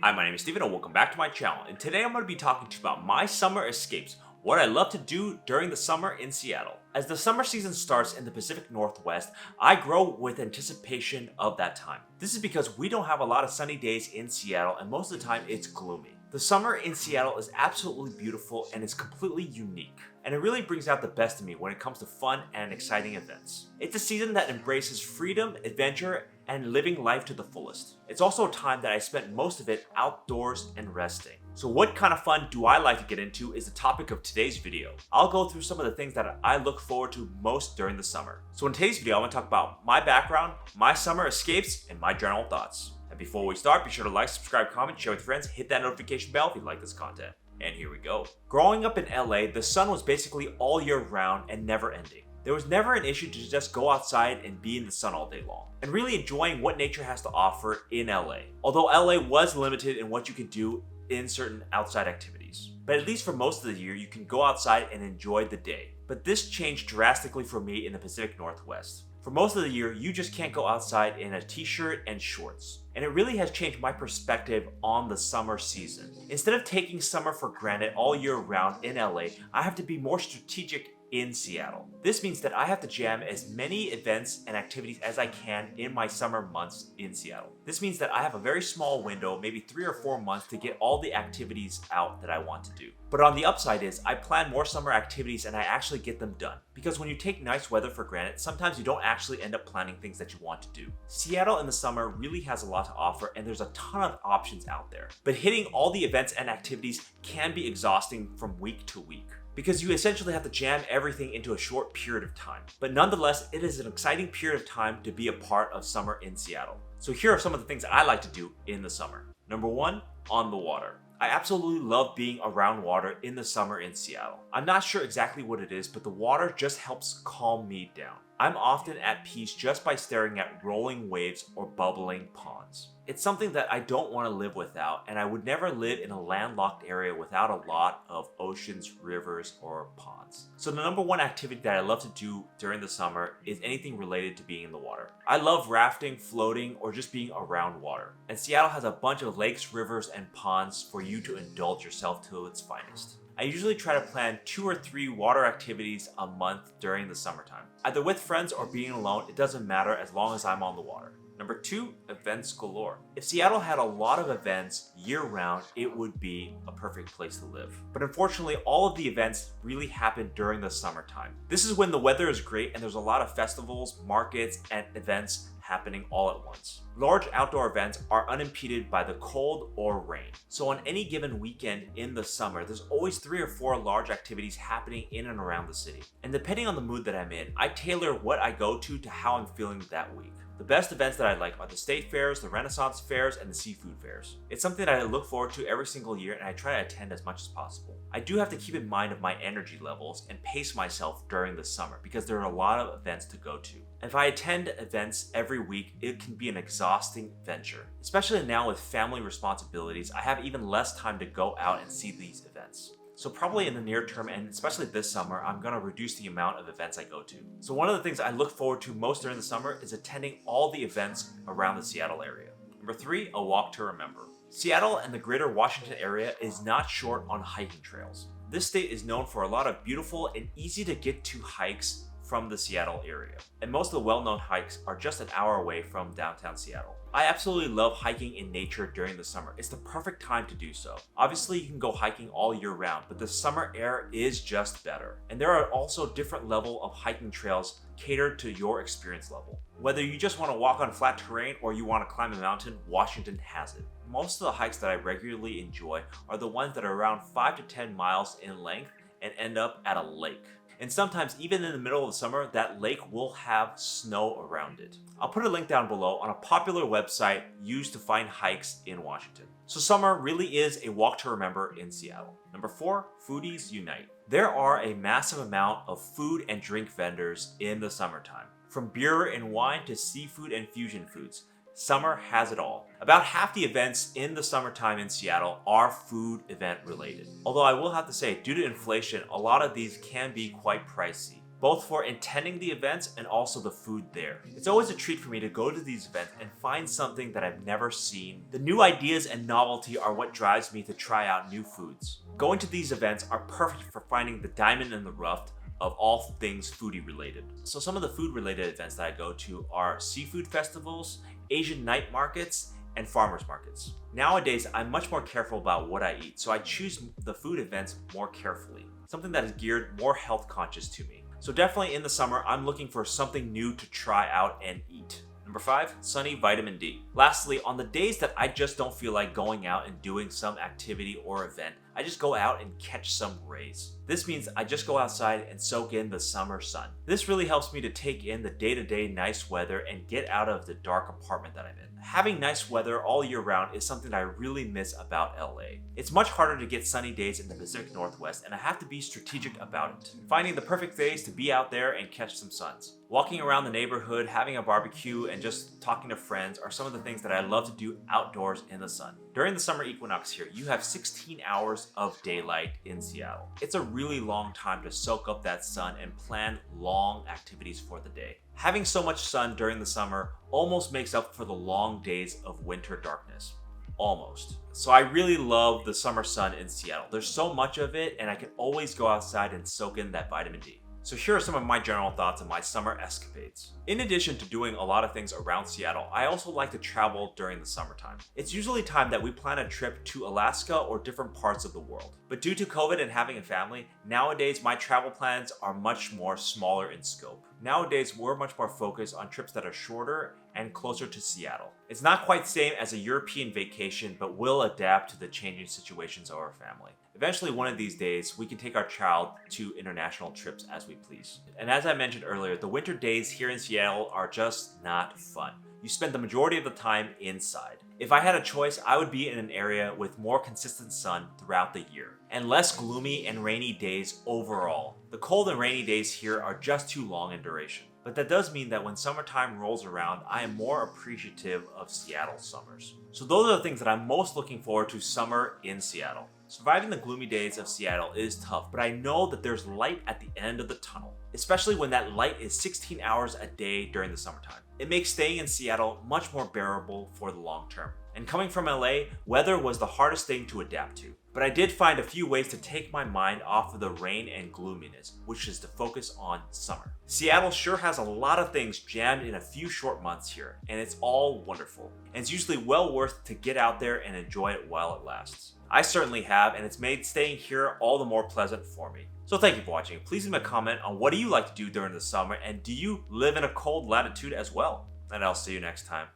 Hi, my name is Steven and welcome back to my channel. And today I'm going to be talking to you about my summer escapes, what I love to do during the summer in Seattle. As the summer season starts in the Pacific Northwest, I grow with anticipation of that time. This is because we don't have a lot of sunny days in Seattle and most of the time it's gloomy. The summer in Seattle is absolutely beautiful and is completely unique. And it really brings out the best in me when it comes to fun and exciting events. It's a season that embraces freedom, adventure, and living life to the fullest. It's also a time that I spent most of it outdoors and resting. So what kind of fun do I like to get into is the topic of today's video. I'll go through some of the things that I look forward to most during the summer. So in today's video, I want to talk about my background, my summer escapes, and my general thoughts. And before we start, be sure to like, subscribe, comment, share with friends, hit that notification bell if you like this content. And here we go. Growing up in LA, the sun was basically all year round and never ending. There was never an issue to just go outside and be in the sun all day long, and really enjoying what nature has to offer in LA. Although LA was limited in what you could do in certain outside activities. But at least for most of the year, you can go outside and enjoy the day. But this changed drastically for me in the Pacific Northwest. For most of the year, you just can't go outside in a t-shirt and shorts. And it really has changed my perspective on the summer season. Instead of taking summer for granted all year round in LA, I have to be more strategic in Seattle. This means that I have to jam as many events and activities as I can in my summer months in Seattle. This means that I have a very small window, maybe 3 or 4 months, to get all the activities out that I want to do. But on the upside is I plan more summer activities and I actually get them done. Because when you take nice weather for granted, sometimes you don't actually end up planning things that you want to do. Seattle in the summer really has a lot to offer and there's a ton of options out there. But hitting all the events and activities can be exhausting from week to week, because you essentially have to jam everything into a short period of time. But nonetheless, it is an exciting period of time to be a part of summer in Seattle. So here are some of the things I like to do in the summer. Number 1, on the water. I absolutely love being around water in the summer in Seattle. I'm not sure exactly what it is, but the water just helps calm me down. I'm often at peace just by staring at rolling waves or bubbling ponds. It's something that I don't want to live without, and I would never live in a landlocked area without a lot of oceans, rivers, or ponds. So the number 1 activity that I love to do during the summer is anything related to being in the water. I love rafting, floating, or just being around water. And Seattle has a bunch of lakes, rivers, and ponds for you to indulge yourself to its finest. I usually try to plan 2 or 3 water activities a month during the summertime. Either with friends or being alone, it doesn't matter as long as I'm on the water. Number 2, events galore. If Seattle had a lot of events year-round, it would be a perfect place to live. But unfortunately, all of the events really happen during the summertime. This is when the weather is great and there's a lot of festivals, markets, and events happening all at once. Large outdoor events are unimpeded by the cold or rain. So on any given weekend in the summer, there's always 3 or 4 large activities happening in and around the city. And depending on the mood that I'm in, I tailor what I go to how I'm feeling that week. The best events that I like are the state fairs, the Renaissance fairs, and the seafood fairs. It's something that I look forward to every single year and I try to attend as much as possible. I do have to keep in mind of my energy levels and pace myself during the summer because there are a lot of events to go to. If I attend events every week, it can be an exhausting venture. Especially now with family responsibilities, I have even less time to go out and see these events. So probably in the near term, and especially this summer, I'm gonna reduce the amount of events I go to. So one of the things I look forward to most during the summer is attending all the events around the Seattle area. Number 3, a walk to remember. Seattle and the greater Washington area is not short on hiking trails. This state is known for a lot of beautiful and easy to get to hikes from the Seattle area. And most of the well-known hikes are just an hour away from downtown Seattle. I absolutely love hiking in nature during the summer. It's the perfect time to do so. Obviously, you can go hiking all year round, but the summer air is just better. And there are also different level of hiking trails catered to your experience level. Whether you just want to walk on flat terrain or you want to climb a mountain, Washington has it. Most of the hikes that I regularly enjoy are the ones that are around 5 to 10 miles in length and end up at a lake. And sometimes even in the middle of the summer, that lake will have snow around it. I'll put a link down below on a popular website used to find hikes in Washington. So summer really is a walk to remember in Seattle. Number 4, Foodies Unite. There are a massive amount of food and drink vendors in the summertime. From beer and wine to seafood and fusion foods. Summer has it all. About half the events in the summertime in Seattle are food event related. Although I will have to say, due to inflation, a lot of these can be quite pricey. both for attending the events and also the food there. It's always a treat for me to go to these events and find something that I've never seen. The new ideas and novelty are what drives me to try out new foods. Going to these events are perfect for finding the diamond in the rough of all things foodie related. So some of the food related events that I go to are seafood festivals, Asian night markets, and farmers markets. Nowadays, I'm much more careful about what I eat, so I choose the food events more carefully, something that is geared more health conscious to me. So definitely in the summer, I'm looking for something new to try out and eat. Number 5, sunny vitamin D. Lastly, on the days that I just don't feel like going out and doing some activity or event, I just go out and catch some rays. This means I just go outside and soak in the summer sun. This really helps me to take in the day-to-day nice weather and get out of the dark apartment that I'm in. Having nice weather all year round is something that I really miss about LA. It's much harder to get sunny days in the Pacific Northwest, and I have to be strategic about it. Finding the perfect days to be out there and catch some suns. Walking around the neighborhood, having a barbecue, and just talking to friends are some of the things that I love to do outdoors in the sun. During the summer equinox here, you have 16 hours of daylight in Seattle. It's a really long time to soak up that sun and plan long activities for the day. Having so much sun during the summer almost makes up for the long days of winter darkness. Almost. So I really love the summer sun in Seattle. There's so much of it, and I can always go outside and soak in that vitamin D. So here are some of my general thoughts on my summer escapades. In addition to doing a lot of things around Seattle, I also like to travel during the summertime. It's usually time that we plan a trip to Alaska or different parts of the world. But due to COVID and having a family, nowadays my travel plans are much more smaller in scope. Nowadays, we're much more focused on trips that are shorter and closer to Seattle. It's not quite the same as a European vacation, but will adapt to the changing situations of our family. Eventually, one of these days, we can take our child to international trips as we please. And as I mentioned earlier, the winter days here in Seattle are just not fun. You spend the majority of the time inside. If I had a choice, I would be in an area with more consistent sun throughout the year, and less gloomy and rainy days overall. The cold and rainy days here are just too long in duration. But that does mean that when summertime rolls around, I am more appreciative of Seattle summers. So those are the things that I'm most looking forward to summer in Seattle. Surviving the gloomy days of Seattle is tough, but I know that there's light at the end of the tunnel, especially when that light is 16 hours a day during the summertime. It makes staying in Seattle much more bearable for the long term. And coming from LA, weather was the hardest thing to adapt to. But I did find a few ways to take my mind off of the rain and gloominess, which is to focus on summer. Seattle sure has a lot of things jammed in a few short months here, and it's all wonderful. And it's usually well worth to get out there and enjoy it while it lasts. I certainly have, and it's made staying here all the more pleasant for me. So thank you for watching. Please leave a comment on what do you like to do during the summer, and do you live in a cold latitude as well? And I'll see you next time.